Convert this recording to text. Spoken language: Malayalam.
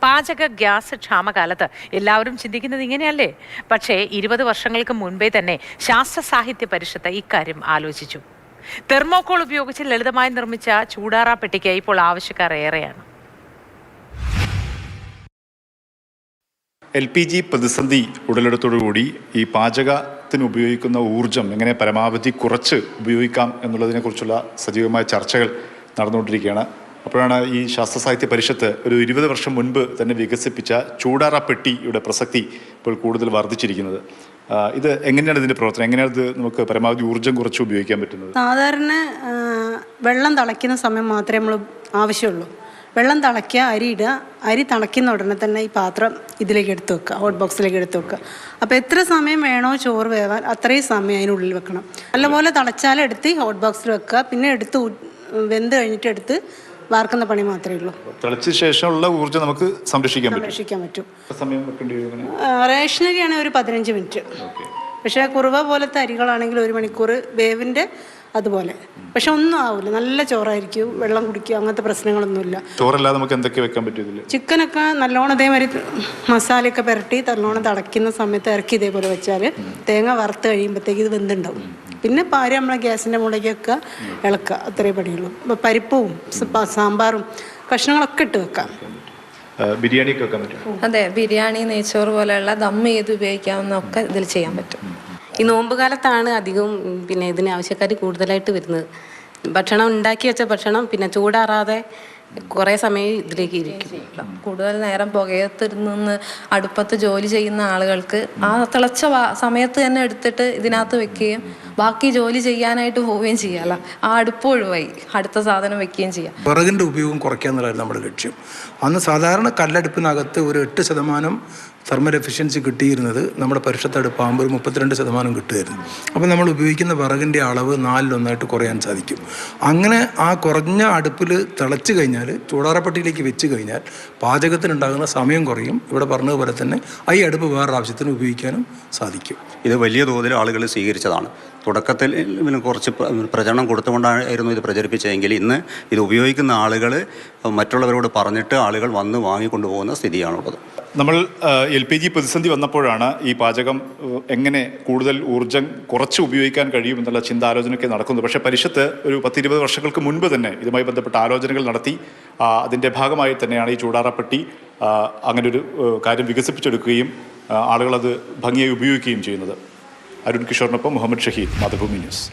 പാചക ഗ്യാസ് ക്ഷാമകാലത്ത് എല്ലാവരും ചിന്തിക്കുന്നത് ഇങ്ങനെയല്ലേ? പക്ഷേ 20 വർഷങ്ങൾക്ക് മുൻപേ തന്നെ ശാസ്ത്ര സാഹിത്യ പരിഷത്ത് ഇക്കാര്യം ആലോചിച്ചു. തെർമോകോൾ ഉപയോഗിച്ച് ലളിതമായി നിർമ്മിച്ച ചൂടാറാ പെട്ടിക്ക് ഇപ്പോൾ ആവശ്യക്കാർ ഏറെയാണ്. LPG പ്രതിസന്ധി ഉടലെടുത്തോടുകൂടി ഈ പാചകത്തിന് ഉപയോഗിക്കുന്ന ഊർജം എങ്ങനെ പരമാവധി കുറച്ച് ഉപയോഗിക്കാം എന്നുള്ളതിനെക്കുറിച്ചുള്ള സജീവമായ ചർച്ചകൾ നടന്നുകൊണ്ടിരിക്കുകയാണ്. അപ്പോഴാണ് ഈ ശാസ്ത്ര സാഹിത്യ പരിഷത്ത് ഒരു 20 വർഷം മുൻപ് തന്നെ വികസിപ്പിച്ച ചൂടാറാ പെട്ടിയുടെ പ്രസക്തി ഇപ്പോൾ കൂടുതൽ വർദ്ധിച്ചിരിക്കുന്നത്. ഇത് എങ്ങനെയാണ് ഇതിൻ്റെ പ്രവർത്തനം? എങ്ങനെയാണ് ഇത് നമുക്ക് പരമാവധി ഊർജ്ജം കുറച്ച് ഉപയോഗിക്കാൻ പറ്റുന്നത്? സാധാരണ വെള്ളം തിളയ്ക്കുന്ന സമയം മാത്രമേ നമ്മൾ ആവശ്യമുള്ളൂ. വെള്ളം തിളയ്ക്കുക, അരി ഇടുക, അരി തിളയ്ക്കുന്ന ഉടനെ തന്നെ ഈ പാത്രം ഇതിലേക്ക് എടുത്ത് വെക്കുക, ഹോട്ട് ബോക്സിലേക്ക് എടുത്ത് വെക്കുക. അപ്പോൾ എത്ര സമയം വേണോ ചോറ് വേവാൻ അത്രയും സമയം അതിനുള്ളിൽ വെക്കണം. നല്ലപോലെ തിളച്ചാലും എടുത്ത് ഹോട്ട് ബോക്സിൽ വെക്കുക, പിന്നെ എടുത്ത് വെന്ത് കഴിഞ്ഞിട്ട് എടുത്ത് വാർക്കുന്ന പണി മാത്രമേ ഉള്ളൂ. തിളച്ച ശേഷമുള്ള ഊർജ്ജം നമുക്ക് സംരക്ഷിക്കാൻ പറ്റും. റേഷനരി ആണെങ്കിൽ ഒരു 15 മിനിറ്റ്. പക്ഷേ കുറുവ പോലത്തെ അരികളാണെങ്കിൽ 1 മണിക്കൂർ വേവിൻ്റെ അതുപോലെ. പക്ഷെ ഒന്നും ആവില്ല, നല്ല ചോറായിരിക്കും, വെള്ളം കുടിക്കുക, അങ്ങനത്തെ പ്രശ്നങ്ങളൊന്നുമില്ല. ചോറല്ലാതെ നമുക്ക് എന്തൊക്കെ വെക്കാൻ പറ്റും? ചിക്കനൊക്കെ നല്ലോണം ഇതേമാതിരി മസാലയൊക്കെ പുരട്ടി നല്ലോണം തിളയ്ക്കുന്ന സമയത്ത് ഇറക്കി ഇതേപോലെ വെച്ചാൽ തേങ്ങ വറുത്ത് കഴിയുമ്പോഴത്തേക്ക് ഇത് വെന്തുണ്ടാവും. പിന്നെ പാര് നമ്മളെ ഗ്യാസിൻ്റെ മുകളിലേക്ക് വെക്കുക, ഇളക്കുക, അത്രേ പണിയുള്ളൂ. അപ്പോൾ പരിപ്പും സാമ്പാറും കഷ്ണങ്ങളൊക്കെ ഇട്ട് വെക്കാം. ബിരിയാണിയൊക്കെ വെക്കാൻ പറ്റും. അതെ, ബിരിയാണി, നെയ്ച്ചോറ് പോലെയുള്ള ദം ചെയ്ത് ഉപയോഗിക്കാവുന്നൊക്കെ ഇതിൽ ചെയ്യാൻ പറ്റും. ഈ നോമ്പ് കാലത്താണ് അധികവും ഇതിന് ആവശ്യക്കാർ കൂടുതലായിട്ട് വരുന്നത്. ഭക്ഷണം ഉണ്ടാക്കി വെച്ച ഭക്ഷണം പിന്നെ ചൂടാറാതെ കുറേ സമയം ഇതിലേക്ക് ഇരിക്കും. കൂടുതൽ നേരം പുകയത്തിരുന്ന് അടുപ്പത്ത് ജോലി ചെയ്യുന്ന ആളുകൾക്ക് ആ തിളച്ച സമയത്ത് തന്നെ എടുത്തിട്ട് ഇതിനകത്ത് വെക്കുകയും ബാക്കി ജോലി ചെയ്യാനായിട്ട് പോവുകയും ചെയ്യാമല്ലോ. ആ അടുപ്പ് ഒഴിവായി അടുത്ത സാധനം വെക്കുകയും ചെയ്യാം. വിറകിൻ്റെ ഉപയോഗം കുറയ്ക്കുക എന്നുള്ളതാണ് നമ്മുടെ ലക്ഷ്യം. അന്ന് സാധാരണ കല്ലടുപ്പിനകത്ത് ഒരു 8% തെർമൽ എഫിഷ്യൻസി കിട്ടിയിരുന്നത് നമ്മുടെ പരിഷത്തടുപ്പാകുമ്പോൾ ഒരു 32% കിട്ടുമായിരുന്നു. അപ്പോൾ നമ്മൾ ഉപയോഗിക്കുന്ന വിറകിൻ്റെ അളവ് 4-1 കുറയാൻ സാധിക്കും. അങ്ങനെ ആ കുറഞ്ഞ അടുപ്പിൽ തിളച്ച് കഴിഞ്ഞാൽ ചൂടാറപ്പെട്ടിയിലേക്ക് വെച്ച് കഴിഞ്ഞാൽ പാചകത്തിനുണ്ടാകുന്ന സമയം കുറയും. ഇവിടെ പറഞ്ഞതുപോലെ തന്നെ ഈ അടുപ്പ് വേറൊരു ആവശ്യത്തിന് ഉപയോഗിക്കാനും സാധിക്കും. ഇത് വലിയ തോതിൽ ആളുകൾ സ്വീകരിച്ചതാണ്. തുടക്കത്തിൽ കുറച്ച് പ്രചരണം കൊടുത്തുകൊണ്ടായിരുന്നു ഇത് പ്രചരിപ്പിച്ചതെങ്കിൽ ഇന്ന് ഇത് ഉപയോഗിക്കുന്ന ആളുകൾ മറ്റുള്ളവരോട് പറഞ്ഞിട്ട് ആളുകൾ വന്ന് വാങ്ങിക്കൊണ്ടു പോകുന്ന സ്ഥിതിയാണുള്ളത്. നമ്മൾ LPG പ്രതിസന്ധി വന്നപ്പോഴാണ് ഈ പാചകം എങ്ങനെ കൂടുതൽ ഊർജ്ജം കുറച്ച് ഉപയോഗിക്കാൻ കഴിയും എന്നുള്ള ചിന്താലോചനയൊക്കെ നടക്കുന്നത്. പക്ഷേ പരിഷത്ത് ഒരു 10-20 വർഷങ്ങൾക്ക് മുൻപ് തന്നെ ഇതുമായി ബന്ധപ്പെട്ട ആലോചനകൾ നടത്തി. അതിൻ്റെ ഭാഗമായി തന്നെയാണ് ഈ ചൂടാറാപ്പെട്ടി അങ്ങനെ ഒരു കാര്യം വികസിപ്പിച്ചെടുക്കുകയും ആളുകളത് ഭംഗിയായി ഉപയോഗിക്കുകയും ചെയ്യുന്നത്. അരുൺ കിഷോറിനൊപ്പം മുഹമ്മദ് ഷഹീദ്, മാതൃഭൂമി ന്യൂസ്.